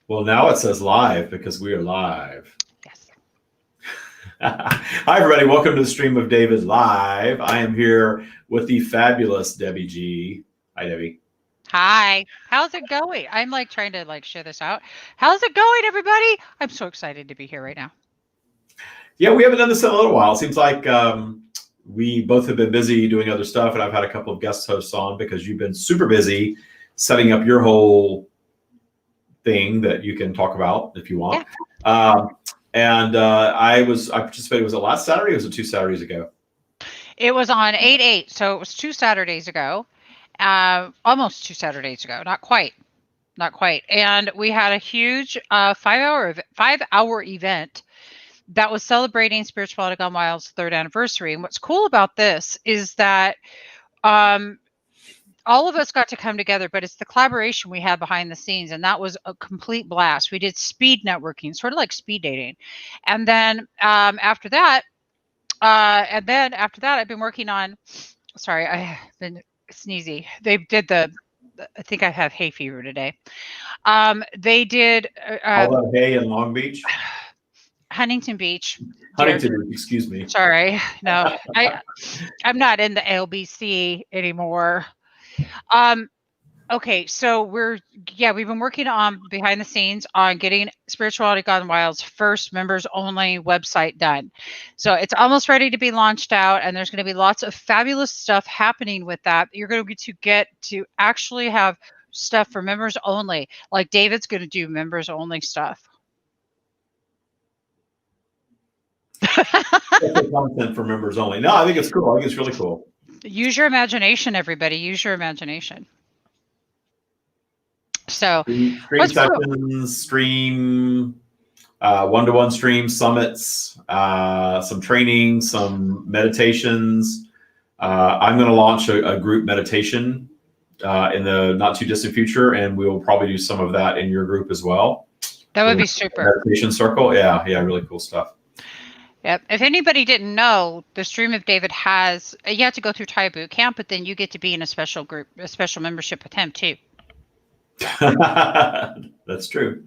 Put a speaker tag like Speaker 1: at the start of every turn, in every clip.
Speaker 1: Well, now it says live because we are live.
Speaker 2: Yes.
Speaker 1: Hi, everybody. Welcome to the stream of David Live. I am here with the fabulous Debbie G. Hi, Debbie.
Speaker 2: Hi. How's it going? I'm trying to share this out. How's it going, everybody? I'm so excited to be here right now.
Speaker 1: Yeah, we haven't done this in a little while. It seems like we both have been busy doing other stuff, and I've had a couple of guest hosts on because you've been super busy setting up your whole thing that you can talk about if you want.
Speaker 2: Yeah.
Speaker 1: I participated. Was it last Saturday or was it 2 Saturdays ago?
Speaker 2: It was on 8/8, so it was 2 Saturdays ago. Almost 2 Saturdays ago. Not quite. Not quite. And we had a huge 5-hour event that was celebrating Spirituality Gone Wild's 3rd anniversary. And what's cool about this is that all of us got to come together, but it's the collaboration we had behind the scenes, and that was a complete blast. We did speed networking, sort of like speed dating, and then after that, I've been working on. Sorry, I've been sneezy. They did I think I have hay fever today. They did
Speaker 1: All that hay in Long Beach.
Speaker 2: Huntington Beach.
Speaker 1: Huntington Beach, excuse me.
Speaker 2: Sorry, no, I'm not in the LBC anymore. Okay, so we've been working on behind the scenes on getting Spirituality Gone Wild's first members only website done. So it's almost ready to be launched out, and there's going to be lots of fabulous stuff happening with that. You're going to get to actually have stuff for members only. Like David's going to do members only stuff.
Speaker 1: Content for members only. No, I think it's cool. I think it's really cool.
Speaker 2: Use your imagination, everybody. Use your imagination. So
Speaker 1: stream sessions, stream one-to-one stream summits, some training, some meditations. I'm going to launch a group meditation in the not too distant future, and we will probably do some of that in your group as well.
Speaker 2: That would be super.
Speaker 1: Meditation circle, yeah, really cool stuff.
Speaker 2: Yep. If anybody didn't know, the Stream of David has, you have to go through Thai boot camp, but then you get to be in a special group, a special membership with him too.
Speaker 1: That's true.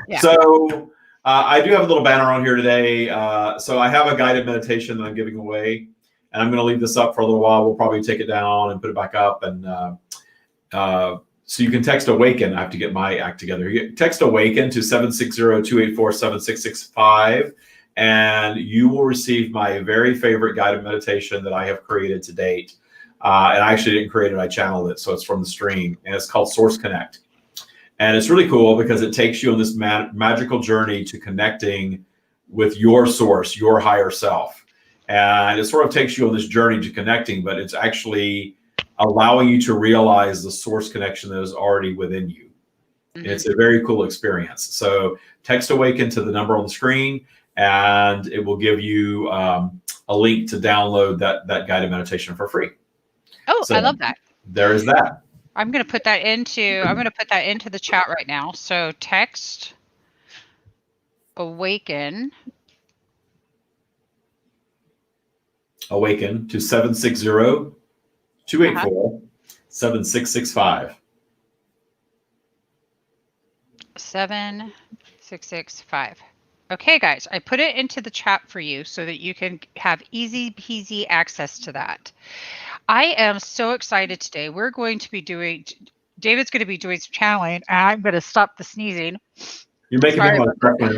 Speaker 1: Yeah. So I do have a little banner on here today. So I have a guided meditation that I'm giving away, and I'm going to leave this up for a little while. We'll probably take it down and put it back up. And so you can text AWAKEN. I have to get my act together. You text AWAKEN to 760-284-7665. And you will receive my very favorite guided meditation that I have created to date. And I actually didn't create it, I channeled it. So it's from the stream, and it's called Source Connect. And it's really cool because it takes you on this magical journey to connecting with your source, your higher self. And it sort of takes you on this journey to connecting, but it's actually allowing you to realize the source connection that is already within you. Mm-hmm. It's a very cool experience. So text AWAKEN to the number on the screen, and it will give you a link to download that guided meditation for free.
Speaker 2: Oh, so I love that.
Speaker 1: There is that.
Speaker 2: I'm going to put that into the chat right now. So text AWAKEN
Speaker 1: to 760-284-7665.
Speaker 2: 7665. Okay, guys, I put it into the chat for you so that you can have easy peasy access to that. I am so excited today. David's going to be doing some channeling, and I'm going to stop the sneezing.
Speaker 1: You're making me want to crack my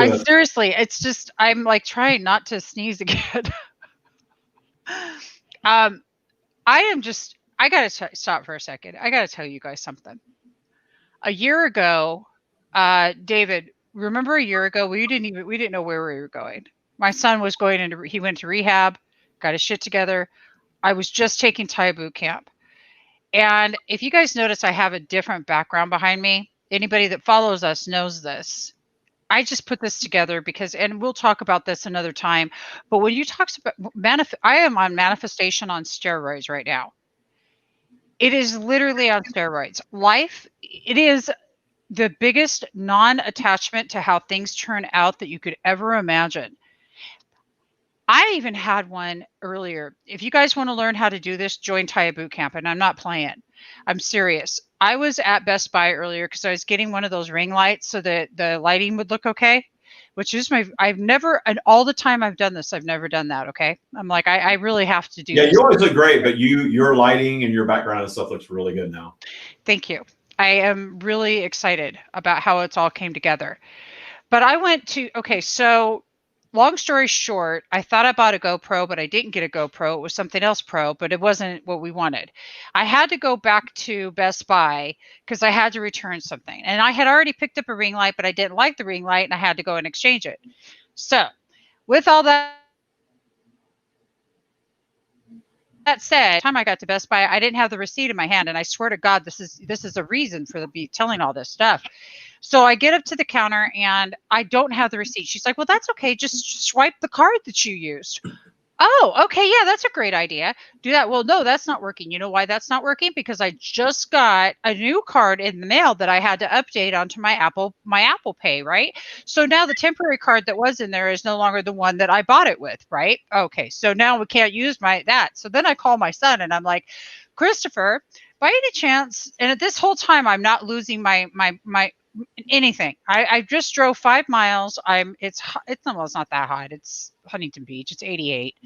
Speaker 1: head.
Speaker 2: Seriously, it's just, I'm trying not to sneeze again. I got to stop for a second. I got to tell you guys something. A year ago, David, remember a year ago, we didn't know where we were going. My son was he went to rehab, got his shit together. I was just taking Thai boot camp. And if you guys notice, I have a different background behind me. Anybody that follows us knows this. I just put this together because, and we'll talk about this another time, but when you talk about I am on manifestation on steroids right now. It is literally on steroids. Life, it is the biggest non-attachment to how things turn out that you could ever imagine. I even had one earlier. If you guys want to learn how to do this, join Taya Boot Camp. And I'm not playing. I'm serious. I was at Best Buy earlier because I was getting one of those ring lights so that the lighting would look okay, which is I've never, and all the time I've done this, I've never done that. Okay. I'm like, I really have to do
Speaker 1: Yeah,
Speaker 2: this.
Speaker 1: you always look great, but your lighting and your background and stuff looks really good now.
Speaker 2: Thank you. I am really excited about how it's all came together. But I went to, okay, so long story short, I thought I bought a GoPro, but I didn't get a GoPro. It was something else pro, but it wasn't what we wanted. I had to go back to Best Buy because I had to return something. And I had already picked up a ring light, but I didn't like the ring light and I had to go and exchange it. So, with all that said, by the time I got to Best Buy, I didn't have the receipt in my hand, and I swear to God, this is a reason for me telling all this stuff. So I get up to the counter and I don't have the receipt. She's like, "Well, that's okay. Just swipe the card that you used." Oh, okay. Yeah, that's a great idea. Do that. Well, no, that's not working. You know why that's not working? Because I just got a new card in the mail that I had to update onto my Apple Pay, right? So now the temporary card that was in there is no longer the one that I bought it with, right? Okay. So now we can't use that. So then I call my son and I'm like, "Christopher, by any chance," and at this whole time I'm not losing my anything. I just drove 5 miles. It's well, it's not that hot. It's Huntington Beach. It's 88.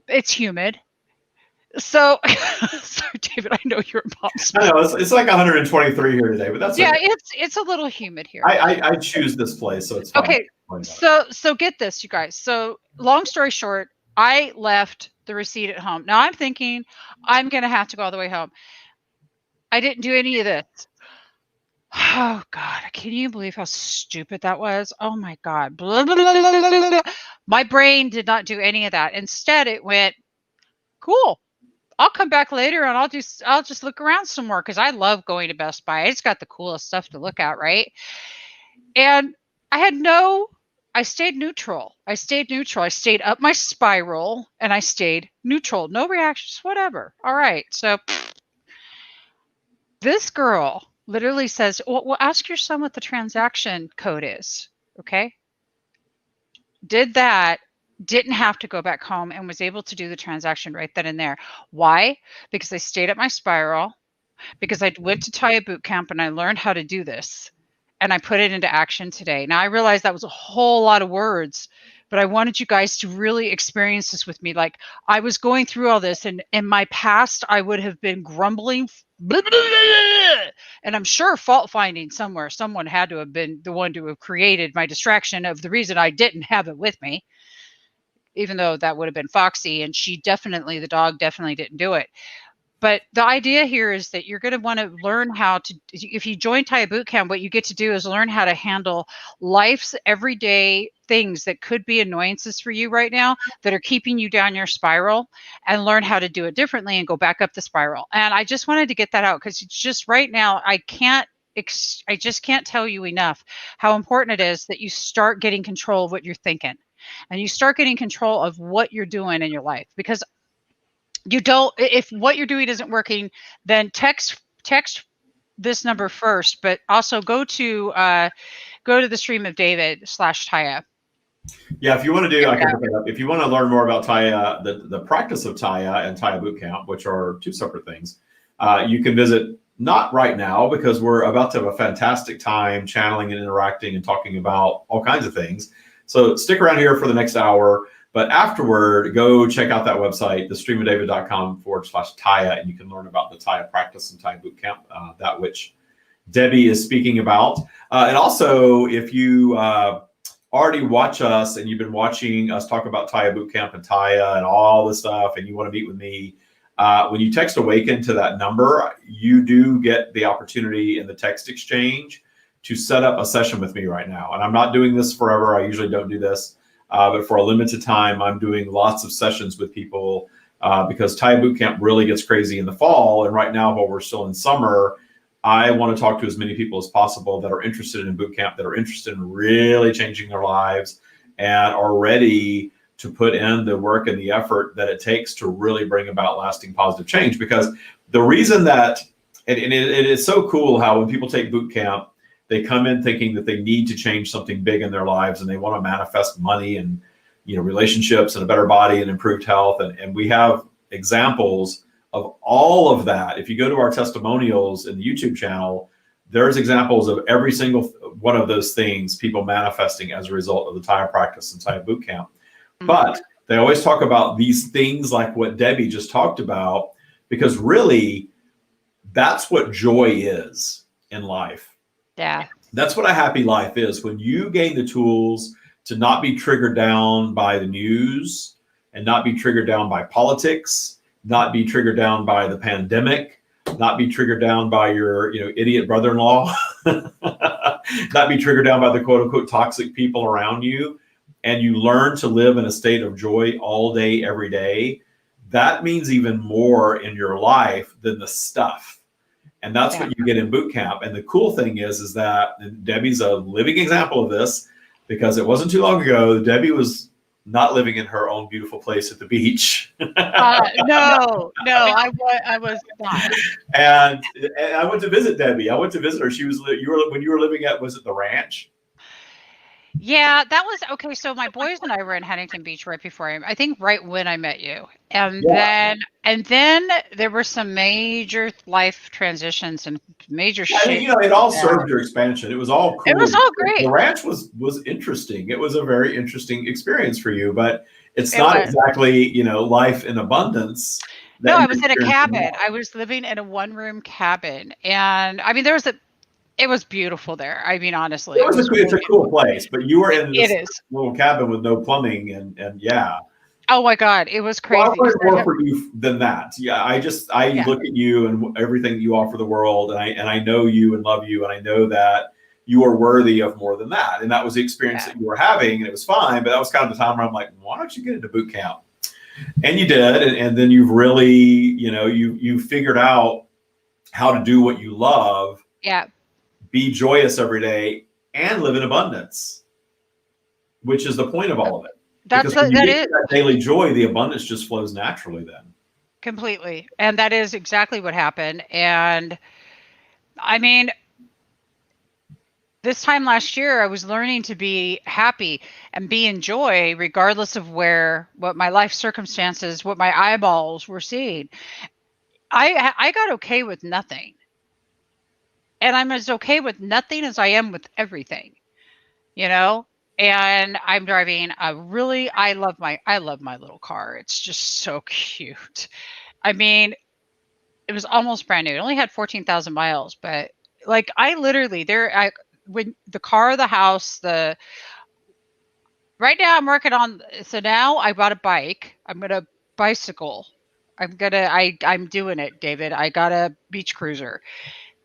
Speaker 2: It's humid. So, sorry, David, I know you're a mom's.
Speaker 1: I know it's like 123 here today, but that's
Speaker 2: yeah,
Speaker 1: okay.
Speaker 2: it's a little humid here.
Speaker 1: I choose this place, so it's fine.
Speaker 2: Okay, so get this, you guys. So long story short, I left the receipt at home. Now I'm thinking I'm gonna have to go all the way home. I didn't do any of this. Oh God, can you believe how stupid that was? Oh my God. Blah, blah, blah, blah, blah, blah. My brain did not do any of that. Instead, it went, "Cool. I'll come back later and I'll just look around some more," because I love going to Best Buy. It's got the coolest stuff to look at, right? And I stayed neutral. I stayed up my spiral and I stayed neutral. No reactions, whatever. All right. So this girl literally says, well, ask your son what the transaction code is. Okay. Did that, didn't have to go back home and was able to do the transaction right then and there. Why? Because I stayed at my spiral, because I went to Taya Boot Camp and I learned how to do this and I put it into action today. Now I realized that was a whole lot of words, but I wanted you guys to really experience this with me. Like I was going through all this and in my past, I would have been grumbling, blah, blah, blah, and I'm sure fault finding somewhere. Someone had to have been the one to have created my distraction of the reason I didn't have it with me, even though that would have been Foxy. And the dog definitely didn't do it. But the idea here is that you're going to want to learn how to, if you join Taya Boot Camp, what you get to do is learn how to handle life's everyday things that could be annoyances for you right now that are keeping you down your spiral, and learn how to do it differently and go back up the spiral. And I just wanted to get that out because it's just right now, I just can't tell you enough how important it is that you start getting control of what you're thinking and you start getting control of what you're doing in your life. Because if what you're doing isn't working, then text this number first, but also go to the stream of David /Taya.
Speaker 1: Yeah, if you want to do, I can pick it up. If you want to learn more about Taya, the practice of Taya and Taya Boot Camp, which are two separate things, you can visit, not right now because we're about to have a fantastic time channeling and interacting and talking about all kinds of things. So stick around here for the next hour. But afterward, go check out that website, thestreamofdavid.com/Taya, and you can learn about the Taya practice and Taya Boot Camp, that which Debbie is speaking about. And also, if you already watch us and you've been watching us talk about Taya Boot Camp and Taya and all this stuff, and you want to meet with me, when you text AWAKEN to that number, you do get the opportunity in the text exchange to set up a session with me right now. And I'm not doing this forever. I usually don't do this. But for a limited time, I'm doing lots of sessions with people because Taya Boot Camp really gets crazy in the fall. And right now, while we're still in summer, I want to talk to as many people as possible that are interested in boot camp, that are interested in really changing their lives and are ready to put in the work and the effort that it takes to really bring about lasting positive change. Because the reason that, and it is so cool how when people take boot camp, they come in thinking that they need to change something big in their lives and they want to manifest money and relationships and a better body and improved health. And we have examples of all of that. If you go to our testimonials in the YouTube channel, there's examples of every single one of those things, people manifesting as a result of the Taya practice and Taya boot camp. But they always talk about these things like what Debbie just talked about, because really that's what joy is in life.
Speaker 2: Yeah.
Speaker 1: That's what a happy life is. When you gain the tools to not be triggered down by the news and not be triggered down by politics, not be triggered down by the pandemic, not be triggered down by your, idiot brother-in-law, not be triggered down by the quote unquote toxic people around you, and you learn to live in a state of joy all day, every day, that means even more in your life than the stuff. And that's what you get in boot camp. And the cool thing is that, and Debbie's a living example of this, because it wasn't too long ago, Debbie was not living in her own beautiful place at the beach.
Speaker 2: No, I was not.
Speaker 1: And I went to visit Debbie. I went to visit her. When you were living at, was it the ranch?
Speaker 2: Yeah, that was okay. So my boys and I were in Huntington Beach right before I think right when I met you. And then there were some major life transitions and major shit.
Speaker 1: It all served your expansion. It was all cool.
Speaker 2: It was all great.
Speaker 1: The ranch was interesting. It was a very interesting experience for you, but it's not exactly, life in abundance.
Speaker 2: No, I was in a cabin. I was living in a one-room cabin. And I mean, it was beautiful there. I mean, honestly,
Speaker 1: it's a cool place, but you were in this little cabin with no plumbing and yeah.
Speaker 2: Oh my God, it was crazy.
Speaker 1: Well, I wanted more for you than that. Yeah, I look at you and everything you offer the world, and I know you and love you, and I know that you are worthy of more than that. And that was the experience that you were having, and it was fine. But that was kind of the time where I'm like, why don't you get into boot camp? And you did, and then you've really, you figured out how to do what you love.
Speaker 2: Yeah.
Speaker 1: Be joyous every day and live in abundance, which is the point of all of it. Because when you get that daily joy, the abundance just flows naturally then.
Speaker 2: Completely. And that is exactly what happened. And I mean, this time last year, I was learning to be happy and be in joy, regardless of what my life circumstances, what my eyeballs were seeing. I got okay with nothing. And I'm as okay with nothing as I am with everything, and I'm driving I love my little car. It's just so cute. I mean, it was almost brand new. It only had 14,000 miles, but like I literally when the car, the house, right now I'm working on, so now I bought a bike. I'm going to bicycle. I'm doing it, David. I got a beach cruiser.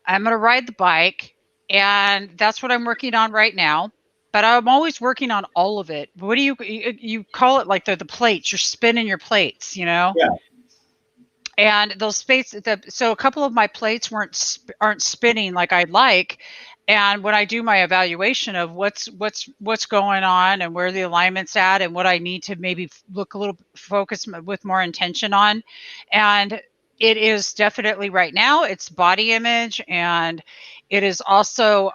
Speaker 2: I'm going to ride the bike, and that's what I'm working on right now. But I'm always working on all of it. What do you call it? Like the plates, you're spinning your plates, Yeah. And those plates, so a couple of my plates aren't spinning like I'd like. And when I do my evaluation of what's going on and where the alignment's at and what I need to maybe look a little focus with more intention on, and it is definitely right now, it's body image, and it is also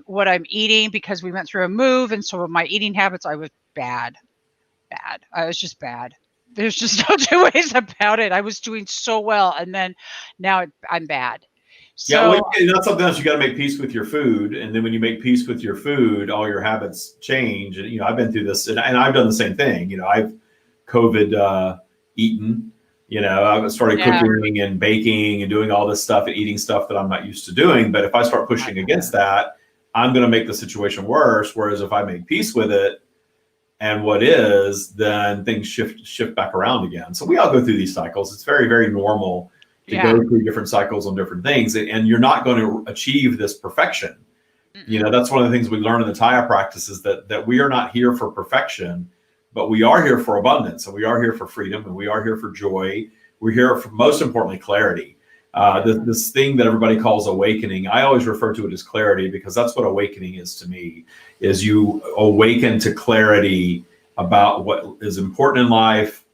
Speaker 2: what I'm eating, because we went through a move, and so my eating habits, I was bad. I was just bad. There's just no two ways about it. I was doing so well, and then now I'm bad. So,
Speaker 1: that's something else. You got to make peace with your food, and then when you make peace with your food, all your habits change. And I've been through this, and I've done the same thing. I've COVID eaten. I started cooking and baking and doing all this stuff and eating stuff that I'm not used to doing. But if I start pushing against that, I'm going to make the situation worse. Whereas if I make peace with it and what is, then things shift back around again. So we all go through these cycles. It's very, very normal to go through different cycles on different things. And you're not going to achieve this perfection. That's one of the things we learn in the Taya practice, is that we are not here for perfection. But we are here for abundance, and we are here for freedom, and we are here for joy. We're here for, most importantly, clarity. This thing that everybody calls awakening, I always refer to it as clarity, because that's what awakening is to me, is you awaken to clarity about what is important in life,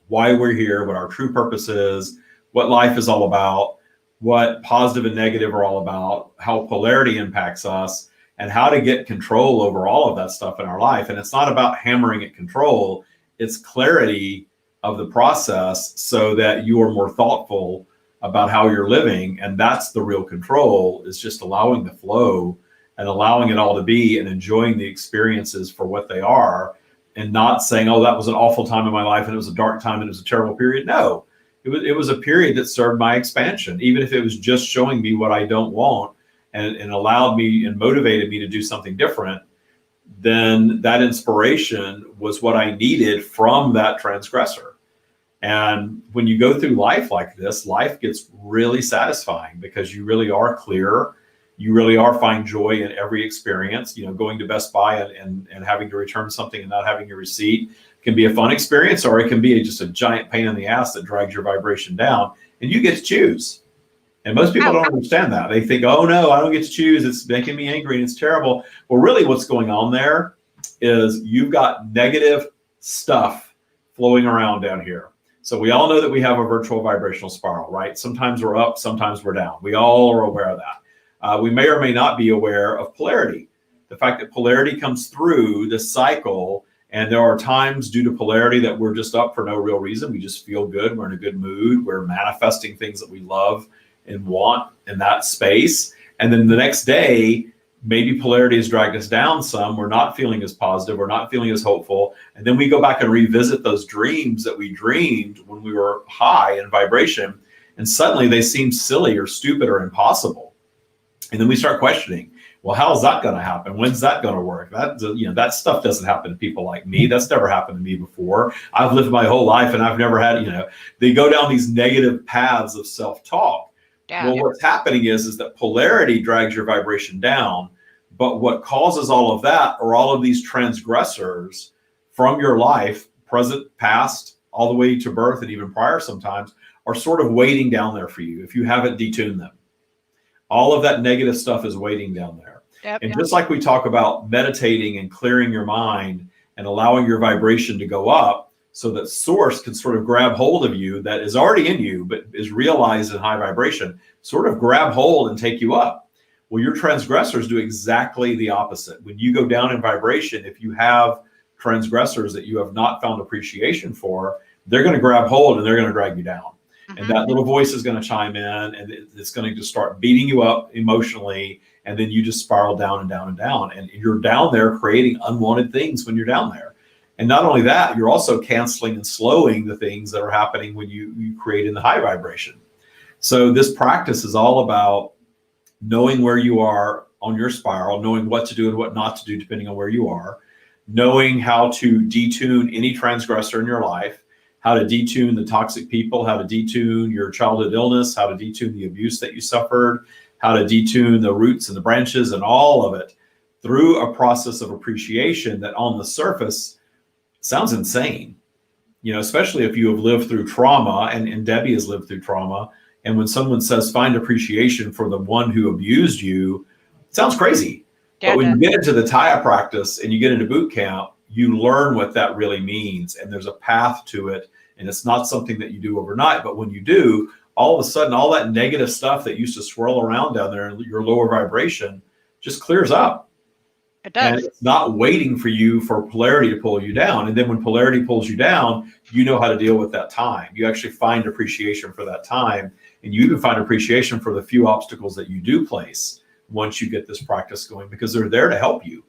Speaker 1: why we're here, what our true purpose is, what life is all about, what positive and negative are all about, how polarity impacts us, and how to get control over all of that stuff in our life. And it's not about hammering at control, it's clarity of the process so that you are more thoughtful about how you're living. And that's the real control, is just allowing the flow and allowing it all to be and enjoying the experiences for what they are, and not saying, oh, that was an awful time in my life and it was a dark time and it was a terrible period. No, it was a period that served my expansion, even if it was just showing me what I don't want and allowed me and motivated me to do something different. Then that inspiration was what I needed from that transgressor. And when you go through life like this, life gets really satisfying because you really are clear. You really are find joy in every experience. You know, going to Best Buy and having to return something and not having your receipt can be a fun experience, or it can be just a giant pain in the ass that drags your vibration down, and you get to choose. And most people don't understand that. They think, oh no, I don't get to choose. It's making me angry and it's terrible. Well, really what's going on there is you've got negative stuff flowing around down here. So we all know that we have a virtual vibrational spiral, right? Sometimes we're up, sometimes we're down. We all are aware of that. We may or may not be aware of polarity. The fact that polarity comes through this cycle, and there are times due to polarity that we're just up for no real reason. We just feel good. We're in a good mood. We're manifesting things that we love and want in that space. And then the next day, maybe polarity has dragged us down some. We're not feeling as positive. We're not feeling as hopeful. And then we go back and revisit those dreams that we dreamed when we were high in vibration. And suddenly they seem silly or stupid or impossible. And then we start questioning, well, how's that going to happen? When's that going to work? That stuff doesn't happen to people like me. That's never happened to me before. I've lived my whole life and I've never had, they go down these negative paths of self-talk. Yeah. Well, what's happening is that polarity drags your vibration down. But what causes all of that are all of these transgressors from your life, present, past, all the way to birth and even prior sometimes, are sort of waiting down there for you if you haven't detuned them. All of that negative stuff is waiting down there. Just like we talk about meditating and clearing your mind and allowing your vibration to go up so that source can sort of grab hold of you, that is already in you, but is realized in high vibration, sort of grab hold and take you up. Well, your transgressors do exactly the opposite. When you go down in vibration, if you have transgressors that you have not found appreciation for, they're going to grab hold and they're going to drag you down. And that little voice is going to chime in and it's going to just start beating you up emotionally. And then you just spiral down and down and down. And you're down there creating unwanted things when you're down there. And not only that, you're also canceling and slowing the things that are happening when you create in the high vibration. So this practice is all about knowing where you are on your spiral, knowing what to do and what not to do depending on where you are, knowing how to detune any transgressor in your life, how to detune the toxic people, how to detune your childhood illness, how to detune the abuse that you suffered, how to detune the roots and the branches and all of it through a process of appreciation that on the surface sounds insane, especially if you have lived through trauma, and Debbie has lived through trauma. And when someone says find appreciation for the one who abused you, it sounds crazy. But when you get into the Taya practice and you get into boot camp, you learn what that really means. And there's a path to it. And it's not something that you do overnight. But when you do, all of a sudden, all that negative stuff that used to swirl around down there in your lower vibration just clears up.
Speaker 2: It does.
Speaker 1: And it's not waiting for you for polarity to pull you down. And then when polarity pulls you down, you know how to deal with that time. You actually find appreciation for that time. And you even find appreciation for the few obstacles that you do place once you get this practice going, because they're there to help you.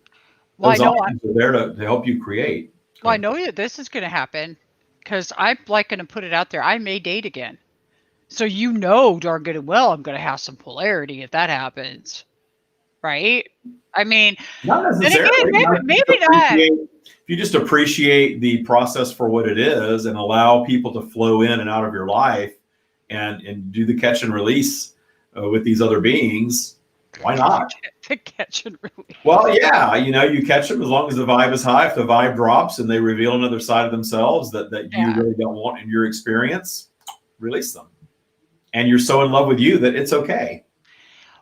Speaker 1: Those options are there to help you create.
Speaker 2: Well, I know that this is going to happen because I'm going to put it out there. I may date again. So darn good and well I'm going to have some polarity if that happens. Right? I mean,
Speaker 1: not necessarily.
Speaker 2: Maybe not.
Speaker 1: If you just appreciate the process for what it is and allow people to flow in and out of your life and do the catch and release with these other beings, why not?
Speaker 2: The catch and release.
Speaker 1: Well, yeah, you catch them as long as the vibe is high. If the vibe drops and they reveal another side of themselves that you really don't want in your experience, release them. And you're so in love with you that it's okay.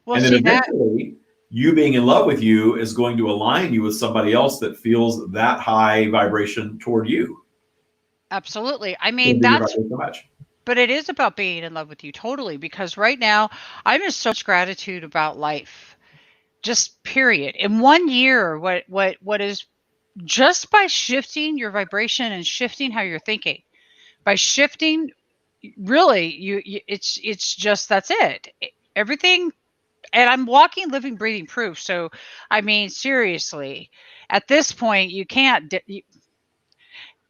Speaker 1: Well, and then eventually, you being in love with you is going to align you with somebody else that feels that high vibration toward you.
Speaker 2: Absolutely. I mean, but it is about being in love with you totally, because right now I'm in so much gratitude about life. just period. In 1 year, what is just by shifting your vibration and shifting how you're thinking, by shifting, really, it's just that's it. Everything, and I'm walking, living, breathing proof. So, I mean, seriously, at this point, you can't.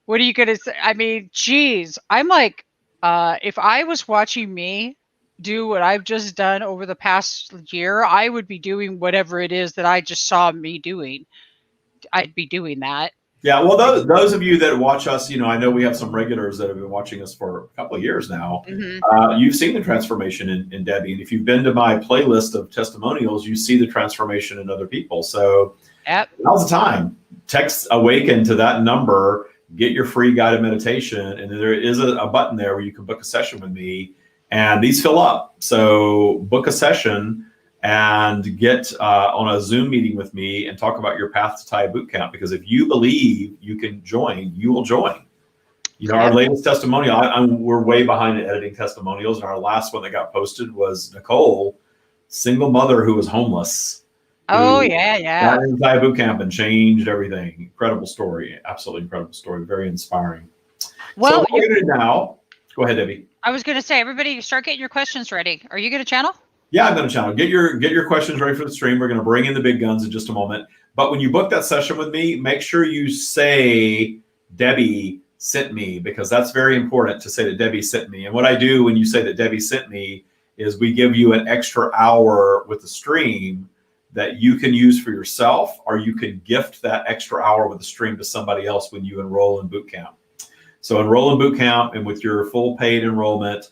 Speaker 2: What are you gonna say? I mean, geez, I'm like, if I was watching me do what I've just done over the past year, I would be doing whatever it is that I just saw me doing. I'd be doing that.
Speaker 1: Yeah, well, those of you that watch us, I know we have some regulars that have been watching us for a couple of years now.
Speaker 2: Hmm.
Speaker 1: You've seen the transformation in Debbie, and if you've been to my playlist of testimonials, you see the transformation in other people. So
Speaker 2: Yep.
Speaker 1: now's the time. Text Awaken to that number, get your free guided meditation, and then there is a button there where you can book a session with me, and these fill up. So book a session and get on a Zoom meeting with me and talk about your path to TIE Bootcamp. Because if you believe you can join, you will join. Our latest testimonial, we're way behind in editing testimonials, and our last one that got posted was Nicole, single mother who was homeless.
Speaker 2: Oh, yeah.
Speaker 1: Got into TIE Bootcamp and changed everything. Incredible story. Absolutely incredible story. Very inspiring.
Speaker 2: Well,
Speaker 1: so what we're going to do now, go ahead, Debbie.
Speaker 2: I was going to say, everybody, start getting your questions ready. Are you going to channel?
Speaker 1: Yeah, I'm going to channel. Get your questions ready for the stream. We're going to bring in the big guns in just a moment. But when you book that session with me, make sure you say Debbie sent me, because that's very important to say that Debbie sent me. And what I do when you say that Debbie sent me is we give you an extra hour with the stream that you can use for yourself, or you can gift that extra hour with the stream to somebody else when you enroll in bootcamp. So enroll in bootcamp, and with your full paid enrollment,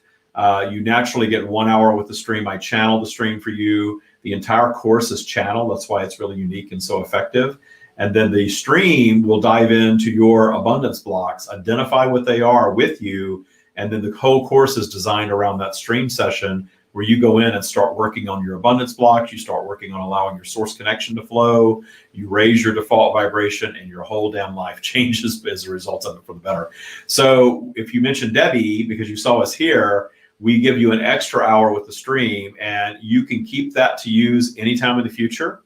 Speaker 1: you naturally get 1 hour with the stream. I channel the stream for you. The entire course is channeled. That's why it's really unique and so effective. And then the stream will dive into your abundance blocks, identify what they are with you. And then the whole course is designed around that stream session where you go in and start working on your abundance blocks. You start working on allowing your source connection to flow. You raise your default vibration, and your whole damn life changes as a result of it for the better. So if you mention Debbie, because you saw us here, we give you an extra hour with the stream, and you can keep that to use anytime in the future.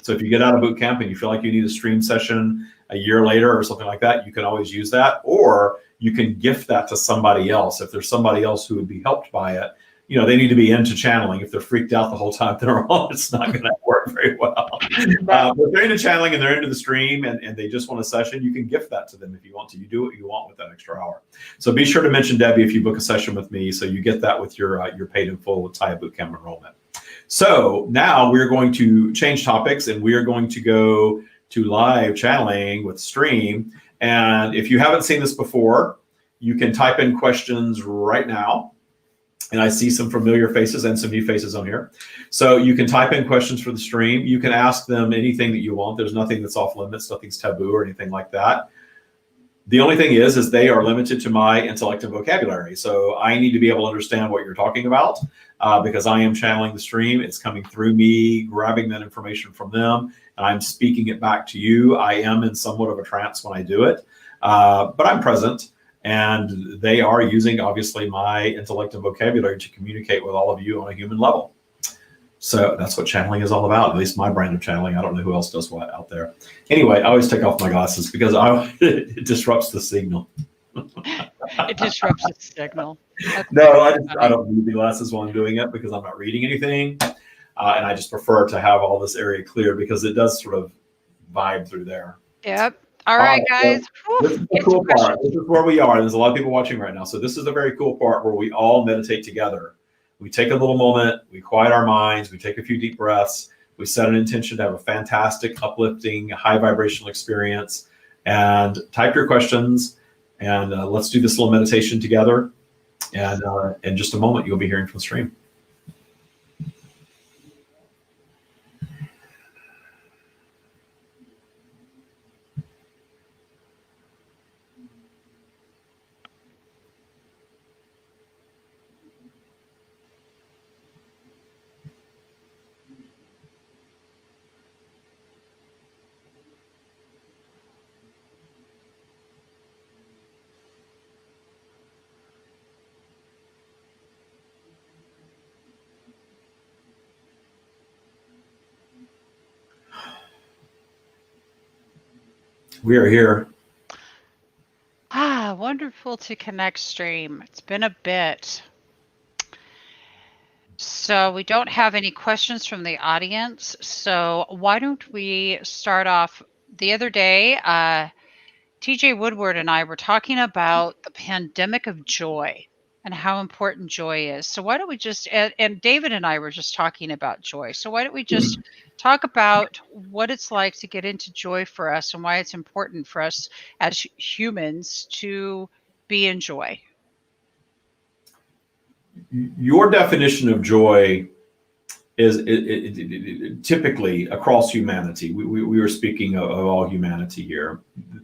Speaker 1: So if you get out of boot camp and you feel like you need a stream session a year later or something like that, you can always use that, or you can gift that to somebody else. If there's somebody else who would be helped by it, they need to be into channeling. If they're freaked out the whole time they're on, it's not going to work very well. But if they're into channeling and they're into the stream and they just want a session, you can gift that to them if you want to. You do what you want with that extra hour. So be sure to mention Debbie if you book a session with me, so you get that with your paid in full with TIE Bootcamp enrollment. So now we're going to change topics, and we are going to go to live channeling with stream. And if you haven't seen this before, you can type in questions right now. And I see some familiar faces and some new faces on here. So you can type in questions for the stream. You can ask them anything that you want. There's nothing that's off limits, nothing's taboo or anything like that. The only thing is they are limited to my intellect and vocabulary. So I need to be able to understand what you're talking about because I am channeling the stream. It's coming through me, grabbing that information from them, and I'm speaking it back to you. I am in somewhat of a trance when I do it, but I'm present. And they are using, obviously, my intellect and vocabulary to communicate with all of you on a human level. So that's what channeling is all about, at least my brand of channeling. I don't know who else does what out there. Anyway, I always take off my glasses because it disrupts the signal.
Speaker 2: It disrupts the signal.
Speaker 1: No, I don't need the glasses while I'm doing it because I'm not reading anything. And I just prefer to have all this area clear because it does sort of vibe through there.
Speaker 2: Yep. All right, guys.
Speaker 1: This is the cool part. This is where we are. There's a lot of people watching right now. So this is the very cool part where we all meditate together. We take a little moment, we quiet our minds, we take a few deep breaths, we set an intention to have a fantastic, uplifting, high vibrational experience, and type your questions, and let's do this little meditation together. And in just a moment, you'll be hearing from the stream. We are here.
Speaker 2: Wonderful to connect stream. It's been a bit. So we don't have any questions from the audience. So why don't we start off? The other day, TJ Woodward and I were talking about the pandemic of joy and how important joy is. So why don't we just, and David and I were just talking about joy. So why don't we just talk about what it's like to get into joy for us and why it's important for us as humans to be in joy.
Speaker 1: Your definition of joy is typically across humanity. We were speaking of all humanity here.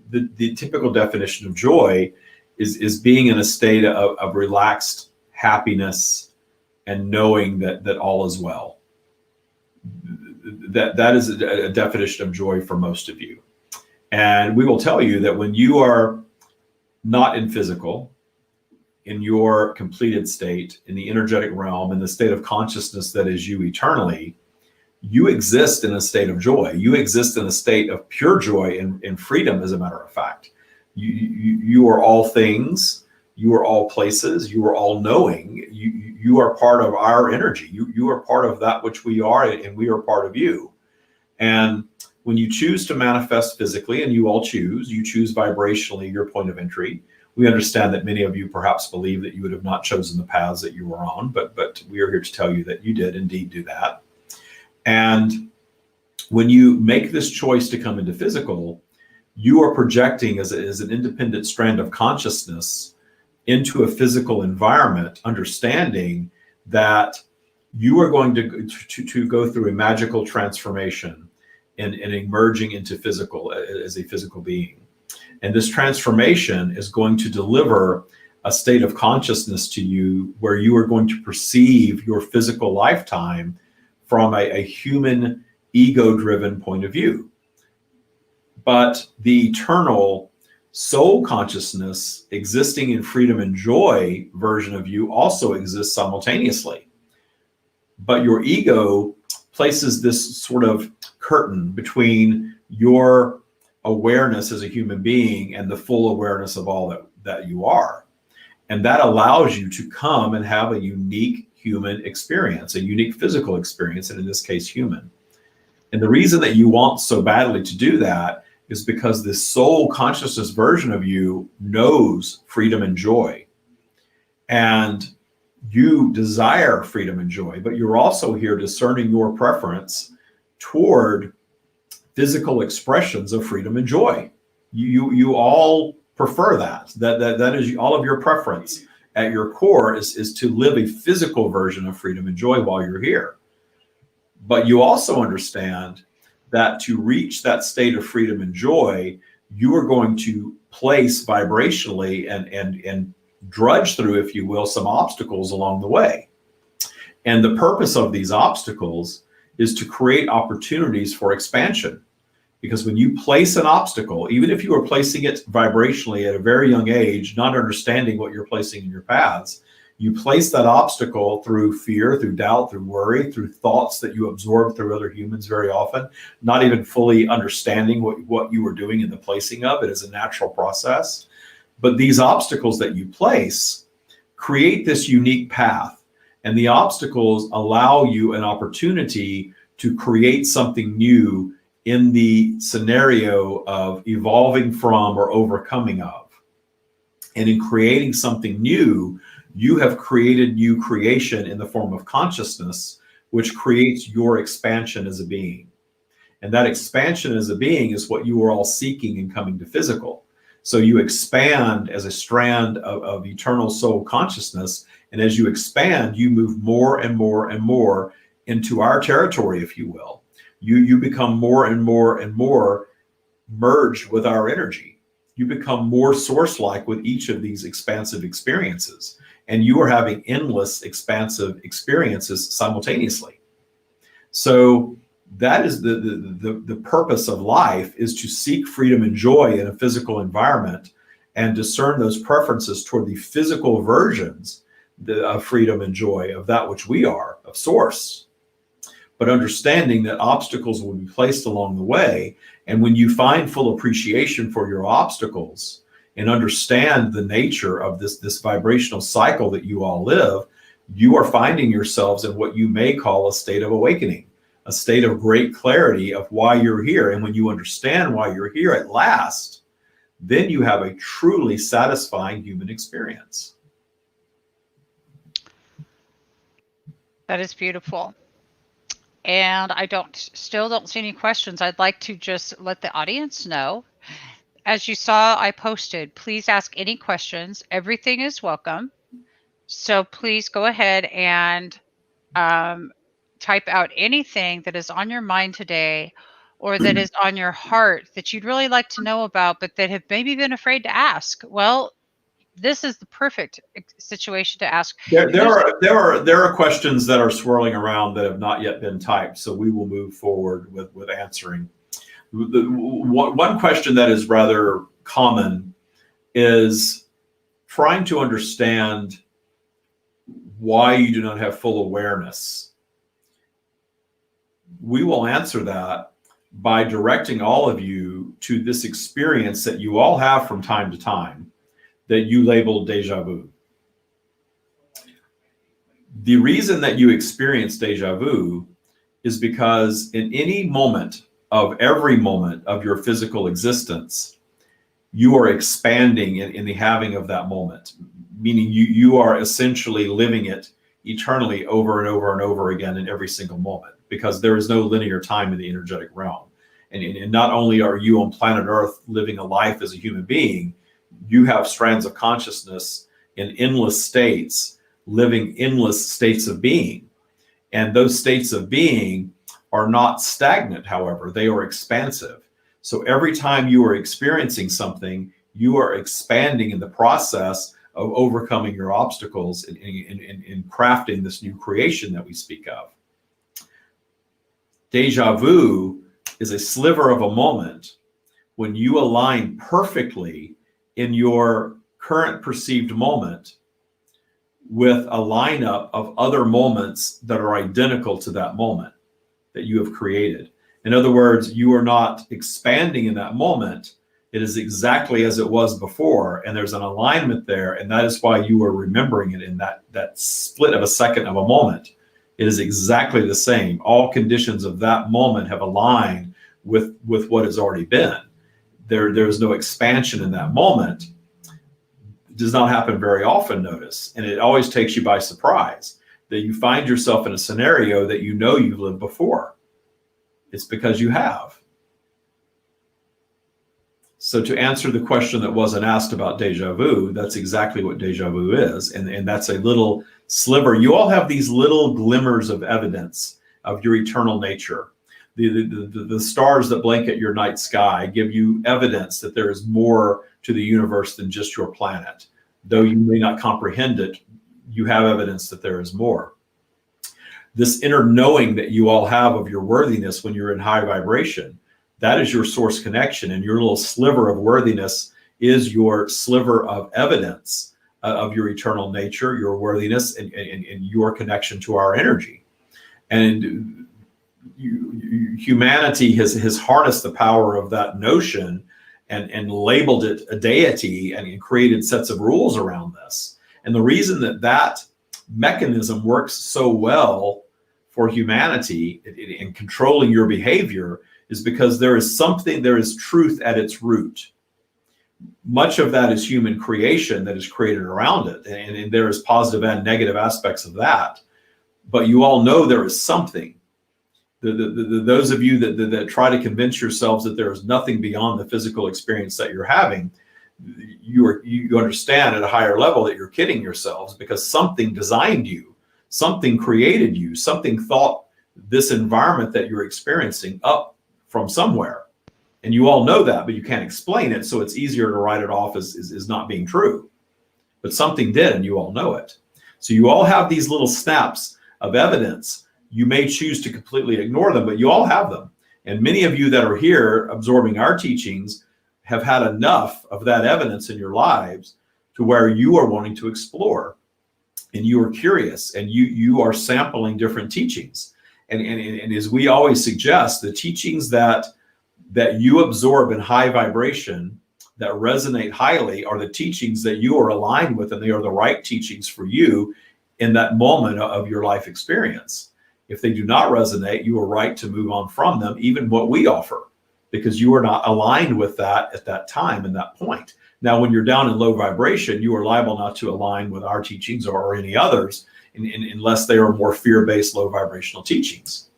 Speaker 1: The typical definition of joy is being in a state of relaxed happiness and knowing that all is well. That is a definition of joy for most of you. And we will tell you that when you are not in physical, in your completed state, in the energetic realm, in the state of consciousness that is you eternally, you exist in a state of joy. You exist in a state of pure joy and freedom, as a matter of fact. You are all things. You are all places. You are all knowing. You are part of our energy. You are part of that which we are, and we are part of you. And when you choose to manifest physically, and you all choose, you choose vibrationally your point of entry. We understand that many of you perhaps believe that you would have not chosen the paths that you were on, but we are here to tell you that you did indeed do that. And when you make this choice to come into physical, you are projecting as an independent strand of consciousness into a physical environment, understanding that you are going to go through a magical transformation and emerging into physical as a physical being. And this transformation is going to deliver a state of consciousness to you where you are going to perceive your physical lifetime from a human ego-driven point of view. But the eternal soul consciousness existing in freedom and joy version of you also exists simultaneously. But your ego places this sort of curtain between your awareness as a human being and the full awareness of all that you are. And that allows you to come and have a unique human experience, a unique physical experience, and in this case, human. And the reason that you want so badly to do that is because this soul consciousness version of you knows freedom and joy. And you desire freedom and joy, but you're also here discerning your preference toward physical expressions of freedom and joy. You all prefer that is all of your preference at your core is to live a physical version of freedom and joy while you're here. But you also understand that to reach that state of freedom and joy, you are going to place vibrationally and drudge through, if you will, some obstacles along the way. And the purpose of these obstacles is to create opportunities for expansion. Because when you place an obstacle, even if you are placing it vibrationally at a very young age, not understanding what you're placing in your paths, you place that obstacle through fear, through doubt, through worry, through thoughts that you absorb through other humans very often, not even fully understanding what you were doing in the placing of it as a natural process. But these obstacles that you place create this unique path. And the obstacles allow you an opportunity to create something new in the scenario of evolving from or overcoming of. And in creating something new, you have created new creation in the form of consciousness, which creates your expansion as a being. And that expansion as a being is what you are all seeking in coming to physical. So you expand as a strand of eternal soul consciousness. And as you expand, you move more and more and more into our territory, if you will. You become more and more and more merged with our energy. You become more source-like with each of these expansive experiences. And you are having endless expansive experiences simultaneously. So that is the purpose of life, is to seek freedom and joy in a physical environment and discern those preferences toward the physical versions of freedom and joy of that which we are, of source. but understanding that obstacles will be placed along the way. And when you find full appreciation for your obstacles and understand the nature of this vibrational cycle that you all live, you are finding yourselves in what you may call a state of awakening, a state of great clarity of why you're here. And when you understand why you're here at last, then you have a truly satisfying human experience.
Speaker 2: That is beautiful. And I still don't see any questions. I'd like to just let the audience know. As you saw, I posted, please ask any questions. Everything is welcome. So please go ahead and type out anything that is on your mind today or that is on your heart that you'd really like to know about, but that have maybe been afraid to ask. Well, this is the perfect situation to ask.
Speaker 1: There are questions that are swirling around that have not yet been typed, so we will move forward with answering. One question that is rather common is trying to understand why you do not have full awareness. We will answer that by directing all of you to this experience that you all have from time to time that you label deja vu. The reason that you experience deja vu is because in any moment of every moment of your physical existence, you are expanding in the having of that moment, meaning you are essentially living it eternally over and over and over again in every single moment, because there is no linear time in the energetic realm. And not only are you on planet Earth living a life as a human being, you have strands of consciousness in endless states, living endless states of being. And those states of being are not stagnant, however, they are expansive. So every time you are experiencing something, you are expanding in the process of overcoming your obstacles in crafting this new creation that we speak of. Deja vu is a sliver of a moment when you align perfectly in your current perceived moment with a lineup of other moments that are identical to that moment that you have created. In other words, you are not expanding in that moment. It is exactly as it was before, and there's an alignment there, and that is why you are remembering it in that split of a second of a moment. It is exactly the same. All conditions of that moment have aligned with what has already been. There's no expansion in that moment. It does not happen very often, notice, and it always takes you by surprise that you find yourself in a scenario that you know you've lived before. It's because you have. So to answer the question that wasn't asked about deja vu, that's exactly what deja vu is. And that's a little sliver. You all have these little glimmers of evidence of your eternal nature. The stars that blanket your night sky give you evidence that there is more to the universe than just your planet. Though you may not comprehend it, you have evidence that there is more. This inner knowing that you all have of your worthiness when you're in high vibration, that is your source connection, and your little sliver of worthiness is your sliver of evidence of your eternal nature, your worthiness, and your connection to our energy. And humanity has harnessed the power of that notion and labeled it a deity and created sets of rules around this. And the reason that mechanism works so well for humanity in controlling your behavior is because there is truth at its root. Much of that is human creation that is created around it, and there is positive and negative aspects of that. But you all know there is something. Those of you that try to convince yourselves that there is nothing beyond the physical experience that you're having, you understand at a higher level that you're kidding yourselves, because something designed you, something created you, something thought this environment that you're experiencing up from somewhere. And you all know that, but you can't explain it, so it's easier to write it off as not being true. But something did, and you all know it. So you all have these little snaps of evidence. You may choose to completely ignore them, but you all have them. And many of you that are here absorbing our teachings have had enough of that evidence in your lives to where you are wanting to explore, and you are curious, and you are sampling different teachings. And as we always suggest, the teachings that you absorb in high vibration, that resonate highly, are the teachings that you are aligned with, and they are the right teachings for you in that moment of your life experience. If they do not resonate, you are right to move on from them, even what we offer, because you are not aligned with that at that time and that point. Now, when you're down in low vibration, you are liable not to align with our teachings or any others unless they are more fear-based, low vibrational teachings.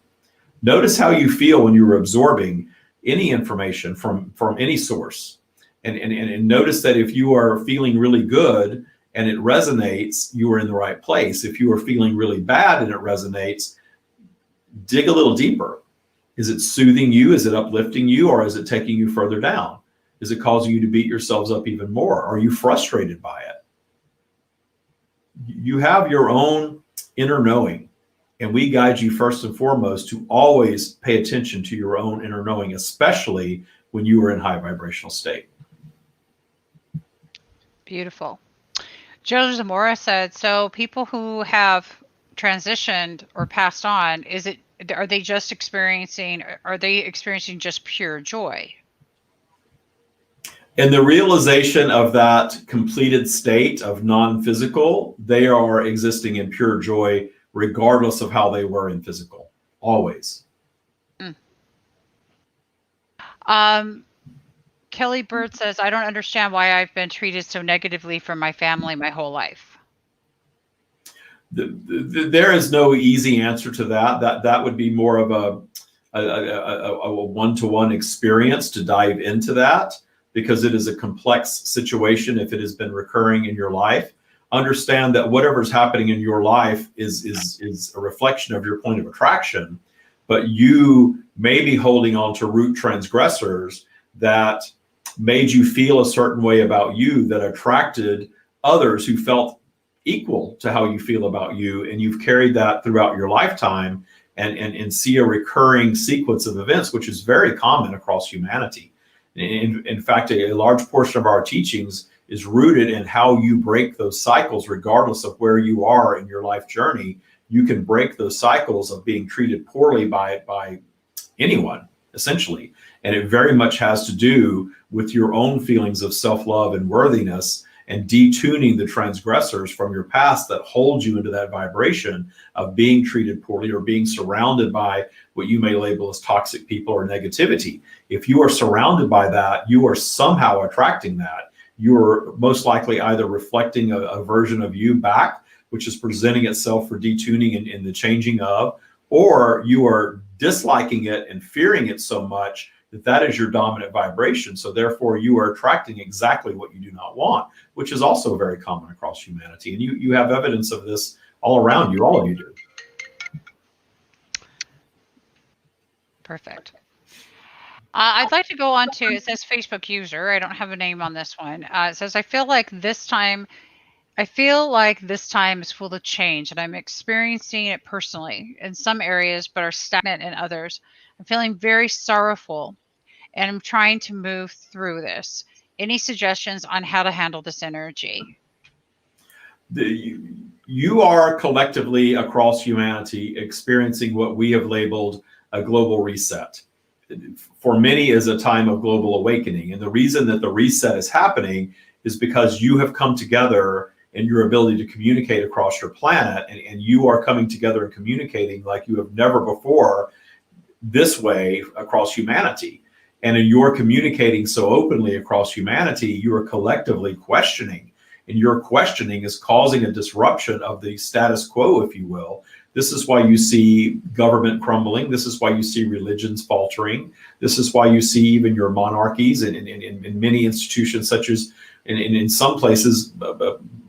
Speaker 1: Notice how you feel when you're absorbing any information from any source. And notice that if you are feeling really good and it resonates, you are in the right place. If you are feeling really bad and it resonates, dig a little deeper. Is it soothing you? Is it uplifting you? Or is it taking you further down? Is it causing you to beat yourselves up even more? Are you frustrated by it? You have your own inner knowing, and we guide you first and foremost to always pay attention to your own inner knowing, especially when you are in high vibrational state.
Speaker 2: Beautiful. Joe Zamora said, so people who have transitioned or passed on, are they experiencing just pure joy?
Speaker 1: In the realization of that completed state of non-physical, they are existing in pure joy, regardless of how they were in physical, always.
Speaker 2: Kelly Bird says, I don't understand why I've been treated so negatively from my family my whole life.
Speaker 1: There is no easy answer to that. That would be more of a one-to-one experience to dive into that, because it is a complex situation if it has been recurring in your life. Understand that whatever's happening in your life is a reflection of your point of attraction, but you may be holding on to root transgressors that made you feel a certain way about you, that attracted others who felt equal to how you feel about you, and you've carried that throughout your lifetime and see a recurring sequence of events, which is very common across humanity. In fact, a large portion of our teachings is rooted in how you break those cycles, regardless of where you are in your life journey. You can break those cycles of being treated poorly by anyone, essentially. And it very much has to do with your own feelings of self-love and worthiness, and detuning the transgressors from your past that hold you into that vibration of being treated poorly or being surrounded by what you may label as toxic people or negativity. If you are surrounded by that, you are somehow attracting that. You're most likely either reflecting a version of you back, which is presenting itself for detuning and the changing of, or you are disliking it and fearing it so much that is your dominant vibration. So therefore you are attracting exactly what you do not want, which is also very common across humanity. And you have evidence of this all around you, all of you do.
Speaker 2: Perfect. I'd like to go on to, it says Facebook user. I don't have a name on this one. It says, I feel like this time is full of change, and I'm experiencing it personally in some areas, but are stagnant in others. I'm feeling very sorrowful, and I'm trying to move through this. Any suggestions on how to handle this energy?
Speaker 1: You are collectively across humanity experiencing what we have labeled a global reset. For many is a time of global awakening. And the reason that the reset is happening is because you have come together in your ability to communicate across your planet, and you are coming together and communicating like you have never before this way across humanity. And in your communicating so openly across humanity, you are collectively questioning, and your questioning is causing a disruption of the status quo, if you will. This is why you see government crumbling. This is why you see religions faltering. This is why you see even your monarchies and in many institutions, such as in some places,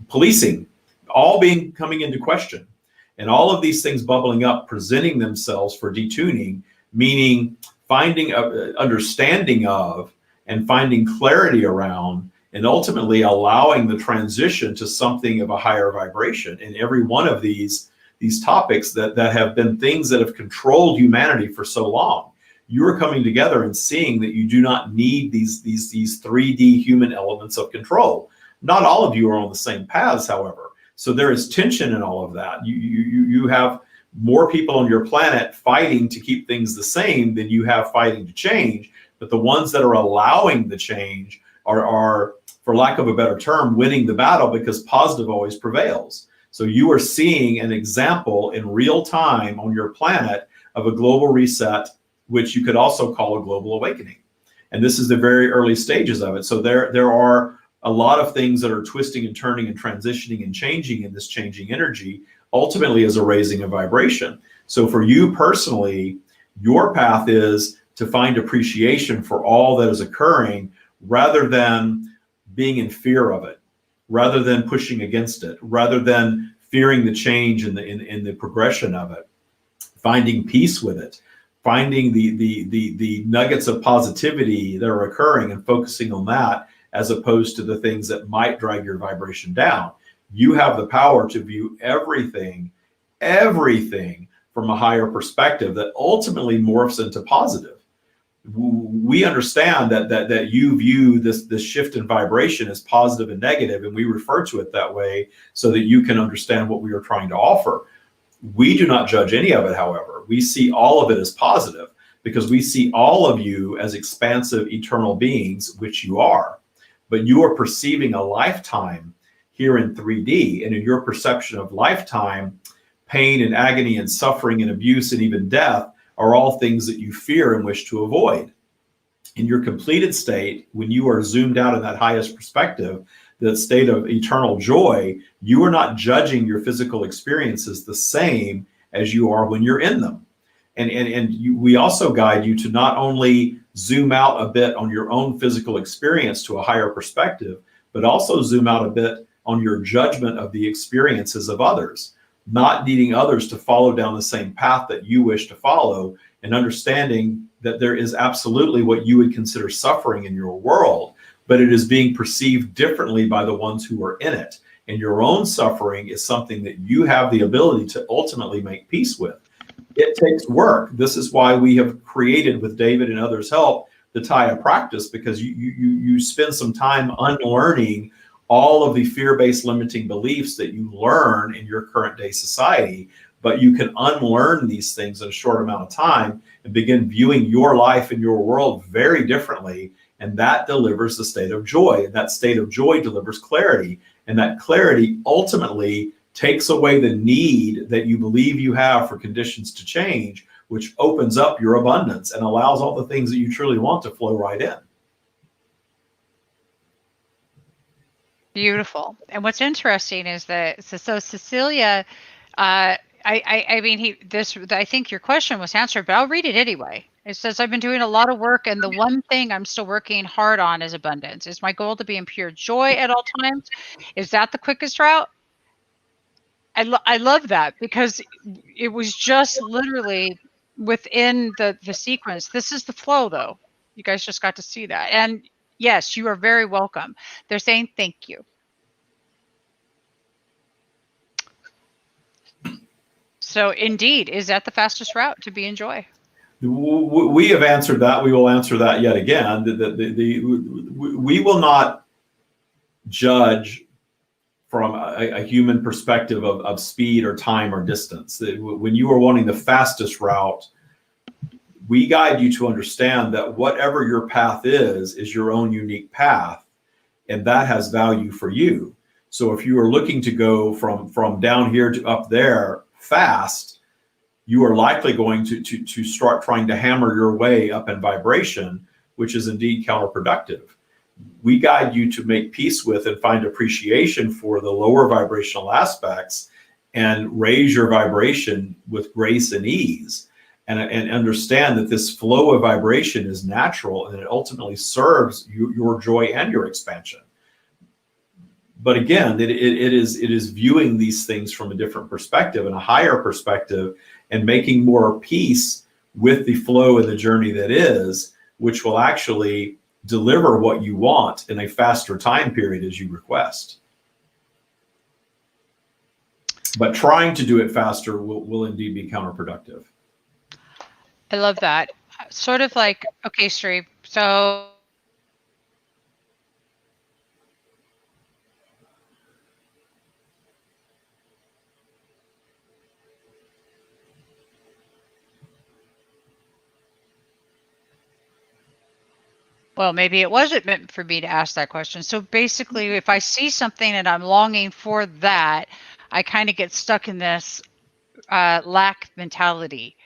Speaker 1: policing, all coming into question. And all of these things bubbling up, presenting themselves for detuning, meaning finding understanding of and finding clarity around, and ultimately allowing the transition to something of a higher vibration. And every one of these topics that have been things that have controlled humanity for so long, you are coming together and seeing that you do not need these 3D human elements of control. Not all of you are on the same paths, however. So there is tension in all of that. You have more people on your planet fighting to keep things the same than you have fighting to change. But the ones that are allowing the change are, for lack of a better term, winning the battle, because positive always prevails. So you are seeing an example in real time on your planet of a global reset, which you could also call a global awakening. And this is the very early stages of it. So there are a lot of things that are twisting and turning and transitioning and changing in this changing energy, ultimately as a raising of vibration. So for you personally, your path is to find appreciation for all that is occurring, rather than being in fear of it, rather than pushing against it, rather than fearing the change in the progression of it, finding peace with it, finding the nuggets of positivity that are occurring and focusing on that, as opposed to the things that might drag your vibration down. You have the power to view everything from a higher perspective that ultimately morphs into positive. We understand that you view this shift in vibration as positive and negative, and we refer to it that way so that you can understand what we are trying to offer. We do not judge any of it, however. We see all of it as positive, because we see all of you as expansive, eternal beings, which you are. But you are perceiving a lifetime here in 3D, and in your perception of lifetime, pain and agony and suffering and abuse and even death are all things that you fear and wish to avoid. In your completed state, when you are zoomed out in that highest perspective, the state of eternal joy, you are not judging your physical experiences the same as you are when you're in them. We also guide you to not only zoom out a bit on your own physical experience to a higher perspective, but also zoom out a bit on your judgment of the experiences of others, not needing others to follow down the same path that you wish to follow, and understanding that there is absolutely what you would consider suffering in your world, but it is being perceived differently by the ones who are in it. And your own suffering is something that you have the ability to ultimately make peace with. It takes work. This is why we have created, with David and others' help, the Taya practice, because you spend some time unlearning all of the fear-based limiting beliefs that you learn in your current day society. But you can unlearn these things in a short amount of time and begin viewing your life and your world very differently. And that delivers the state of joy. And that state of joy delivers clarity. And that clarity ultimately takes away the need that you believe you have for conditions to change, which opens up your abundance and allows all the things that you truly want to flow right in.
Speaker 2: Beautiful. And what's interesting is that so Cecilia, I think your question was answered, but I'll read it anyway. It says, I've been doing a lot of work, and the one thing I'm still working hard on is abundance. Is my goal to be in pure joy at all times? Is that the quickest route? I love that, because it was just literally within the sequence. This is the flow, though. You guys just got to see that. And yes, you are very welcome. They're saying thank you. So indeed, is that the fastest route to be in joy?
Speaker 1: We have answered that. We will answer that yet again. We will not judge from a human perspective of speed or time or distance. When you are wanting the fastest route, we guide you to understand that whatever your path is your own unique path, and that has value for you. So if you are looking to go from down here to up there fast, you are likely going to start trying to hammer your way up in vibration, which is indeed counterproductive. We guide you to make peace with and find appreciation for the lower vibrational aspects and raise your vibration with grace and ease, and understand that this flow of vibration is natural and it ultimately serves your joy and your expansion. But again, it is viewing these things from a different perspective and a higher perspective, and making more peace with the flow and the journey that is, which will actually deliver what you want in a faster time period as you request. But trying to do it faster will indeed be counterproductive.
Speaker 2: I love that. Sort of like, okay, Sri, so Well, maybe it wasn't meant for me to ask that question. So basically, if I see something and I'm longing for that, I kind of get stuck in this lack mentality.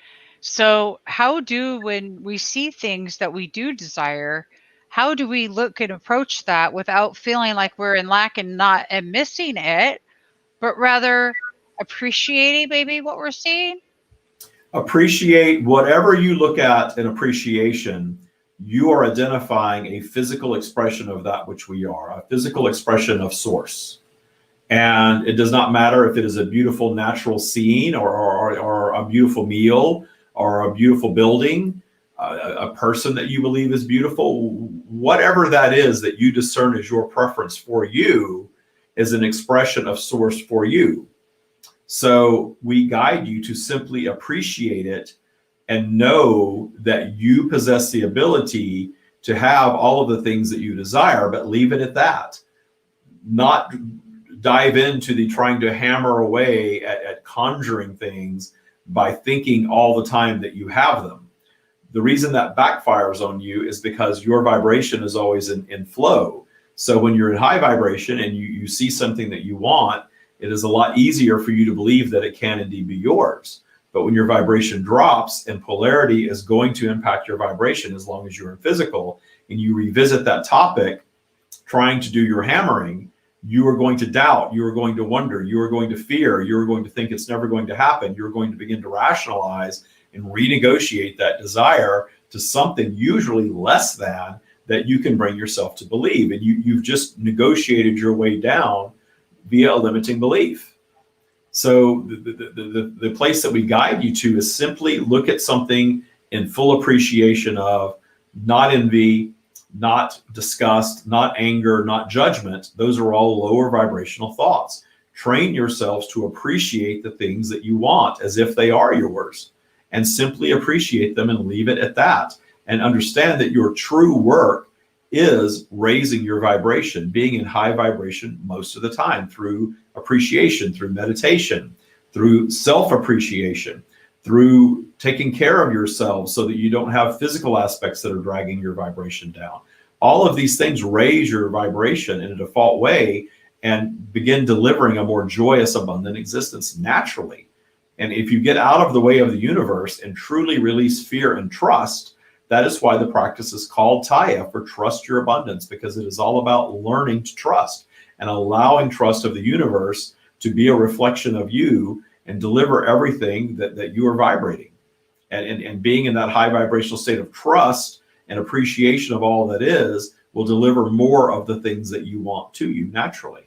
Speaker 2: So, when we see things that we do desire, how do we look and approach that without feeling like we're in lack and not and missing it, but rather appreciating maybe what we're seeing?
Speaker 1: Appreciate whatever you look at in appreciation. You are identifying a physical expression of that which we are, a physical expression of source. And it does not matter if it is a beautiful natural scene or a beautiful meal or a beautiful building, a person that you believe is beautiful, whatever that is that you discern as your preference for you is an expression of source for you. So we guide you to simply appreciate it and know that you possess the ability to have all of the things that you desire, but leave it at that. Not dive into the trying to hammer away at conjuring things by thinking all the time that you have them. The reason that backfires on you is because your vibration is always in flow. So when you're in high vibration and you see something that you want, it is a lot easier for you to believe that it can indeed be yours. But when your vibration drops, and polarity is going to impact your vibration as long as you're in physical, and you revisit that topic, trying to do your hammering, you are going to doubt, you are going to wonder, you are going to fear, you are going to think it's never going to happen. You're going to begin to rationalize and renegotiate that desire to something usually less than that you can bring yourself to believe. And you've just negotiated your way down via a limiting belief. So the place that we guide you to is simply look at something in full appreciation of, not envy, not disgust, not anger, not judgment. Those are all lower vibrational thoughts. Train yourselves to appreciate the things that you want as if they are yours, and simply appreciate them and leave it at that. And understand that your true work is raising your vibration, being in high vibration most of the time through appreciation, through meditation, through self-appreciation, through taking care of yourselves so that you don't have physical aspects that are dragging your vibration down. All of these things raise your vibration in a default way and begin delivering a more joyous, abundant existence naturally. And if you get out of the way of the universe and truly release fear and trust, that is why the practice is called Taya, for trust your abundance, because it is all about learning to trust and allowing trust of the universe to be a reflection of you and deliver everything that you are vibrating. And being in that high vibrational state of trust and appreciation of all that is will deliver more of the things that you want to you naturally.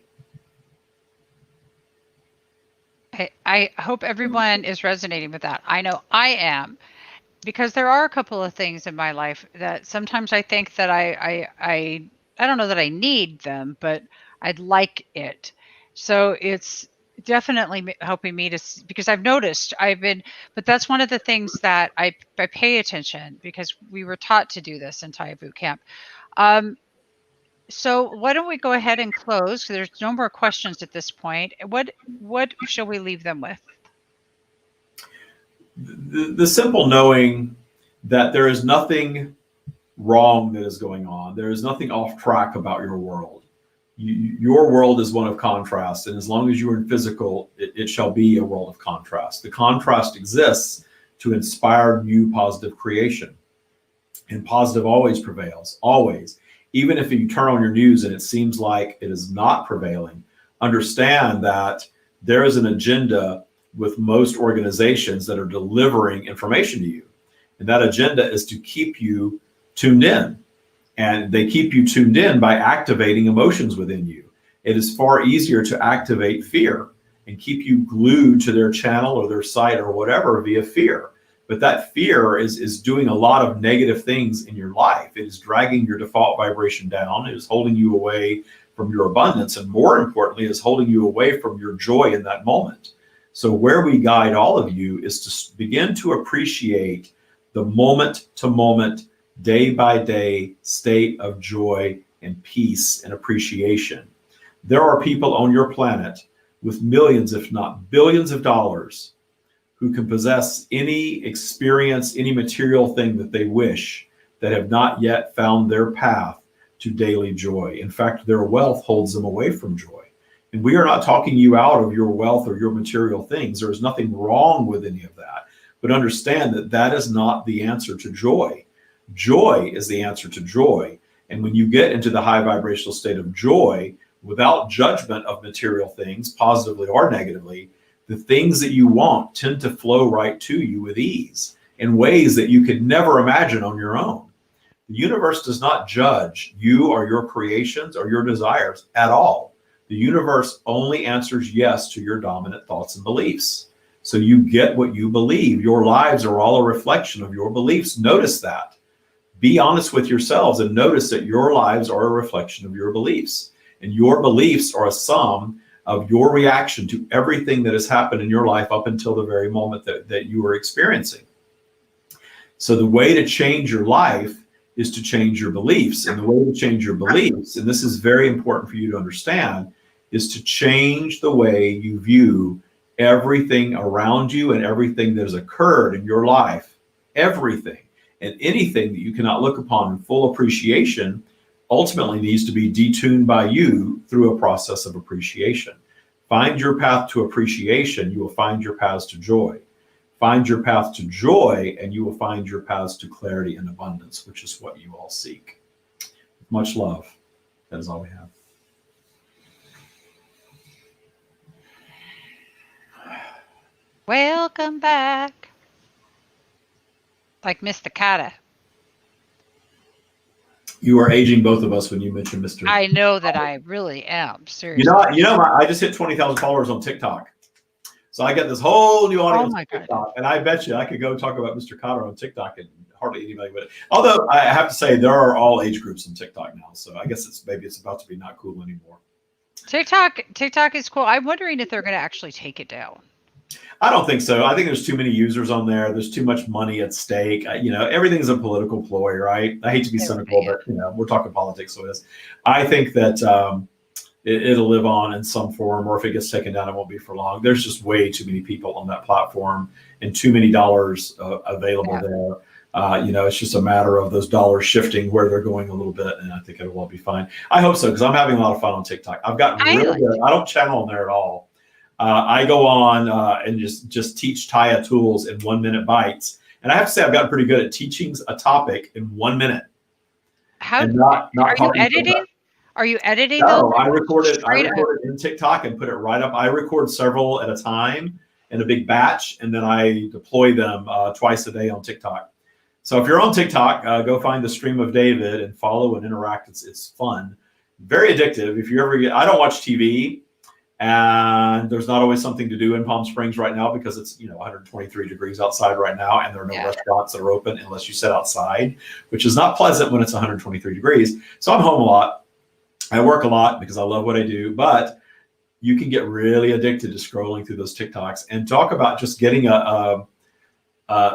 Speaker 2: I hope everyone is resonating with that. I know I am, because there are a couple of things in my life that sometimes I think that I don't know that I need them, but I'd like it. So it's definitely helping me because I've noticed but that's one of the things that I pay attention, because we were taught to do this in Thai boot camp. So why don't we go ahead and close? There's no more questions at this point. What shall we leave them with?
Speaker 1: The simple knowing that there is nothing wrong that is going on. There is nothing off track about your world. Your world is one of contrast, and as long as you are in physical, it shall be a world of contrast. The contrast exists to inspire new positive creation, and positive always prevails, always. Even if you turn on your news and it seems like it is not prevailing, understand that there is an agenda with most organizations that are delivering information to you. And that agenda is to keep you tuned in. And they keep you tuned in by activating emotions within you. It is far easier to activate fear and keep you glued to their channel or their site or whatever via fear. But that fear is doing a lot of negative things in your life. It is dragging your default vibration down. It is holding you away from your abundance. And more importantly, is holding you away from your joy in that moment. So where we guide all of you is to begin to appreciate the moment to moment, day by day state of joy and peace and appreciation. There are people on your planet with millions, if not billions of dollars, who can possess any experience, any material thing that they wish, that have not yet found their path to daily joy. In fact, their wealth holds them away from joy. And we are not talking you out of your wealth or your material things. There is nothing wrong with any of that. But understand that that is not the answer to joy. Joy is the answer to joy. And when you get into the high vibrational state of joy, without judgment of material things, positively or negatively, the things that you want tend to flow right to you with ease in ways that you could never imagine on your own. The universe does not judge you or your creations or your desires at all. The universe only answers yes to your dominant thoughts and beliefs. So you get what you believe. Your lives are all a reflection of your beliefs. Notice that. Be honest with yourselves and notice that your lives are a reflection of your beliefs. And your beliefs are a sum of your reaction to everything that has happened in your life up until the very moment that you are experiencing. So the way to change your life is to change your beliefs. And the way to change your beliefs, and this is very important for you to understand, is to change the way you view everything around you and everything that has occurred in your life. Everything and anything that you cannot look upon in full appreciation ultimately needs to be detuned by you through a process of appreciation. Find your path to appreciation, you will find your paths to joy. Find your path to joy, and you will find your paths to clarity and abundance, which is what you all seek. Much love. That is all we have.
Speaker 2: Welcome back. Like Mr. Kata.
Speaker 1: You are aging both of us when you mention Mr.
Speaker 2: I know that I really am. Seriously.
Speaker 1: I just hit 20,000 followers on TikTok. So I got this whole new audience on TikTok. God. And I bet you I could go talk about Mr. Cotter on TikTok and hardly anybody would. Although I have to say there are all age groups on TikTok now. So I guess it's about to be not cool anymore.
Speaker 2: TikTok is cool. I'm wondering if they're going to actually take it down.
Speaker 1: I don't think so. I think there's too many users on there. There's too much money at stake. Everything's a political ploy, right? I hate to be cynical, but we're talking politics, so it is. I think that it'll live on in some form, or if it gets taken down, it won't be for long. There's just way too many people on that platform and too many dollars available there. It's just a matter of those dollars shifting where they're going a little bit, and I think it'll all be fine. I hope so, because I'm having a lot of fun on TikTok. I've gotten really good. I don't channel on there at all. I go on and just teach Taya tools in 1 minute bites. And I have to say, I've gotten pretty good at teaching a topic in 1 minute.
Speaker 2: How are you editing? Are you editing?
Speaker 1: No, I record it in TikTok and put it right up. I record several at a time in a big batch, and then I deploy them twice a day on TikTok. So if you're on TikTok, go find the Stream of David and follow and interact. It's fun, very addictive. If you ever I don't watch TV. And there's not always something to do in Palm Springs right now because it's 123 degrees outside right now, and there are no restaurants that are open unless you sit outside, which is not pleasant when it's 123 degrees. So I'm home a lot. I work a lot because I love what I do, but you can get really addicted to scrolling through those TikToks and talk about just getting a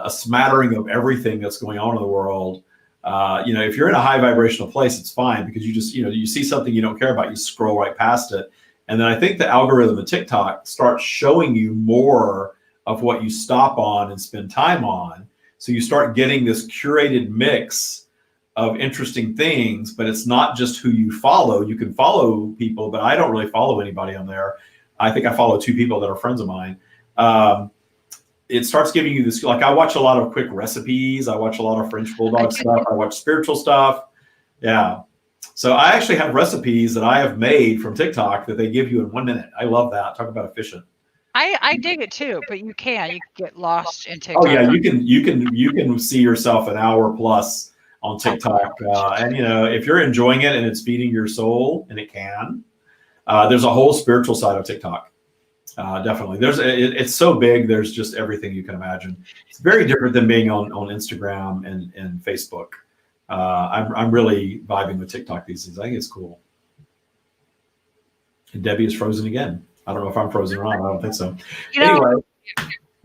Speaker 1: smattering of everything that's going on in the world. If you're in a high vibrational place, it's fine because you just you see something you don't care about, you scroll right past it. And then I think the algorithm of TikTok starts showing you more of what you stop on and spend time on. So you start getting this curated mix of interesting things, but it's not just who you follow. You can follow people, but I don't really follow anybody on there. I think I follow 2 people that are friends of mine. It starts giving you this, like I watch a lot of quick recipes. I watch a lot of French Bulldog stuff. I watch spiritual stuff. Yeah. So I actually have recipes that I have made from TikTok that they give you in 1 minute. I love that. Talk about efficient.
Speaker 2: I dig it too, but you can get lost in TikTok.
Speaker 1: Oh yeah, you can see yourself an hour plus on TikTok, and if you're enjoying it and it's feeding your soul, and it can. There's a whole spiritual side of TikTok. Definitely, it's so big. There's just everything you can imagine. It's very different than being on Instagram and Facebook. I'm really vibing with TikTok these days. I think it's cool. And Debbie is frozen again. I don't know if I'm frozen or not. I don't think so. Anyway,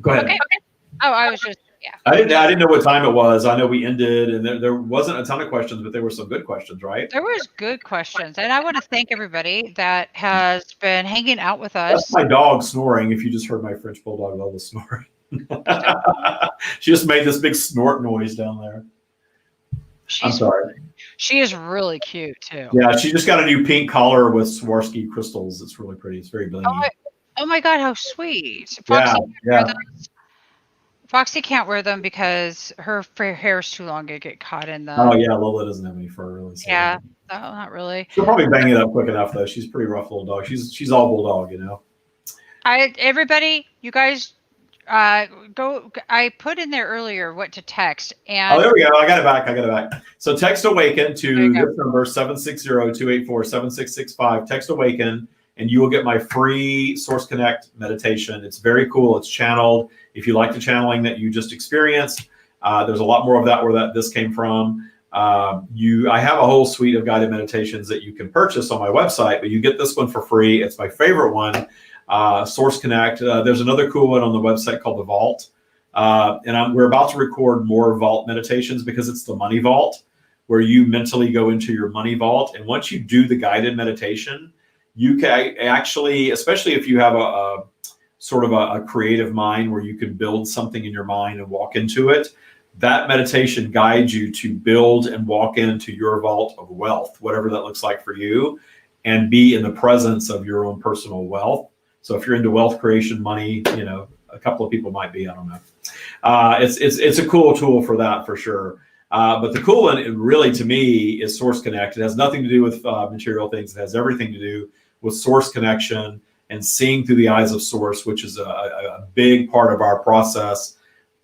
Speaker 1: go ahead.
Speaker 2: Okay. Oh, I was just
Speaker 1: I didn't know what time it was. I know we ended, and there wasn't a ton of questions, but there were some good questions, right?
Speaker 2: There was good questions, and I want to thank everybody that has been hanging out with us.
Speaker 1: That's my dog snoring. If you just heard my French Bulldog Lola snoring, she just made this big snort noise down there. I'm sorry.
Speaker 2: She is really cute too.
Speaker 1: Yeah, she just got a new pink collar with Swarovski crystals. It's really pretty. It's very blingy.
Speaker 2: Oh my God, how sweet!
Speaker 1: Yeah, yeah.
Speaker 2: Foxy can't wear them because her hair is too long to get caught in the.
Speaker 1: Oh yeah, Lola doesn't have any fur really. So
Speaker 2: Yeah, no, not really.
Speaker 1: She'll probably bang it up quick enough though. She's a pretty rough little dog. She's all bulldog, you know.
Speaker 2: Everybody, you guys, go. I put in there earlier what to text, and
Speaker 1: Oh, there we go. I got it back. So text Awaken to
Speaker 2: There you
Speaker 1: this number 760-284-7665. Text Awaken, and you will get my free Source Connect meditation. It's very cool. It's channeled. If you like the channeling that you just experienced, there's a lot more of that where this came from. I have a whole suite of guided meditations that you can purchase on my website, but you get this one for free. It's my favorite one, Source Connect. There's another cool one on the website called the Vault. And we're about to record more vault meditations because it's the money vault, where you mentally go into your money vault. And once you do the guided meditation, you can actually, especially if you have a sort of a creative mind where you can build something in your mind and walk into it, that meditation guides you to build and walk into your vault of wealth, whatever that looks like for you, and be in the presence of your own personal wealth. So if you're into wealth creation, money, you know, a couple of people might be, I don't know. It's a cool tool for that for sure. But the cool one, really to me, is Source Connect. It has nothing to do with material things. It has everything to do with source connection and seeing through the eyes of source, which is a big part of our process,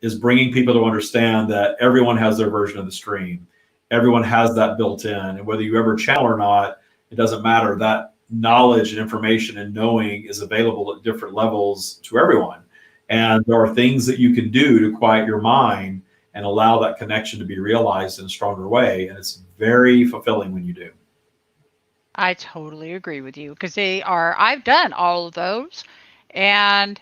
Speaker 1: is bringing people to understand that everyone has their version of the stream. Everyone has that built in. And whether you ever channel or not, it doesn't matter. That knowledge and information and knowing is available at different levels to everyone. And there are things that you can do to quiet your mind and allow that connection to be realized in a stronger way. And it's very fulfilling when you do.
Speaker 2: I totally agree with you because I've done all of those, and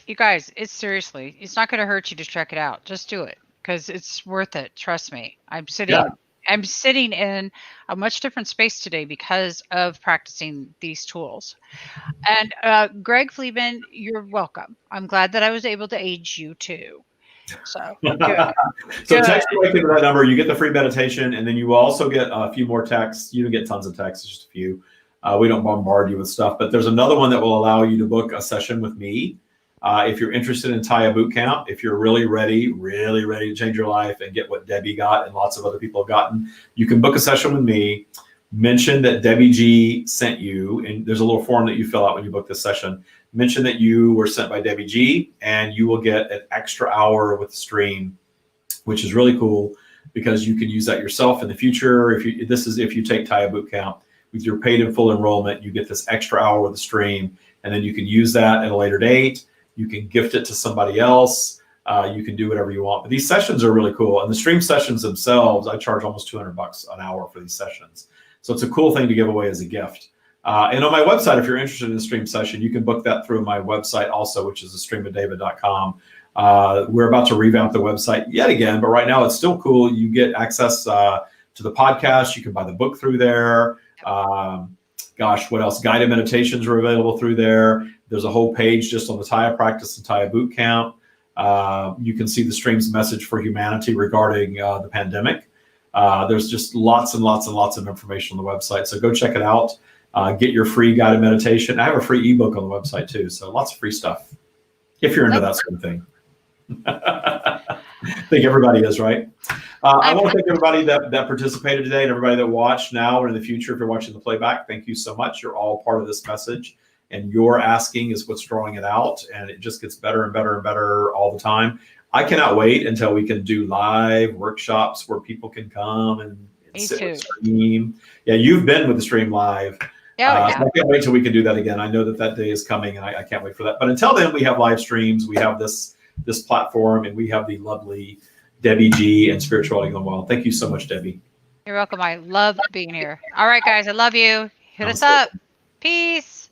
Speaker 2: you guys, it's not going to hurt you to check it out. Just do it because it's worth it. Trust me. I'm sitting in a much different space today because of practicing these tools. And Greg Fleeman, you're welcome. I'm glad that I was able to aid you too. So good.
Speaker 1: So text Awaken to that number. You get the free meditation, and then you will also get a few more texts. You don't get tons of texts, just a few. We don't bombard you with stuff, but there's another one that will allow you to book a session with me. If you're interested in Taya Bootcamp, if you're really ready to change your life and get what Debbie got and lots of other people have gotten, you can book a session with me. Mention that Debbie G sent you, and there's a little form that you fill out when you book this session. Mention that you were sent by Debbie G, and you will get an extra hour with the stream, which is really cool because you can use that yourself in the future. If you take Taya Bootcamp with your paid in full enrollment, you get this extra hour with the stream, and then you can use that at a later date. You can gift it to somebody else. You can do whatever you want. But these sessions are really cool, and the stream sessions themselves, I charge almost $200 an hour for these sessions. So it's a cool thing to give away as a gift. And on my website, if you're interested in a stream session, you can book that through my website also, which is thestreamofdavid.com. We're about to revamp the website yet again, but right now it's still cool. You get access to the podcast. You can buy the book through there. What else? Guided meditations are available through there. There's a whole page just on the Taya practice and Taya Bootcamp. You can see the stream's message for humanity regarding the pandemic. There's just lots and lots and lots of information on the website. So go check it out. Get your free guided meditation. I have a free ebook on the website too. So lots of free stuff if you're into that sort of thing. I think everybody is, right? I want to thank everybody that participated today and everybody that watched now or in the future. If you're watching the playback, thank you so much. You're all part of this message, and your asking is what's drawing it out, and it just gets better and better and better all the time. I cannot wait until we can do live workshops where people can come and sit with the stream. Yeah, you've been with the stream live.
Speaker 2: Yeah.
Speaker 1: So I can't wait till we can do that again. I know that day is coming, and I can't wait for that. But until then, we have live streams. We have this platform, and we have the lovely Debbie G and Spirituality Gone Wild. Thank you so much, Debbie.
Speaker 2: You're welcome. I love being here. All right, guys. I love you. Hit us up. Peace.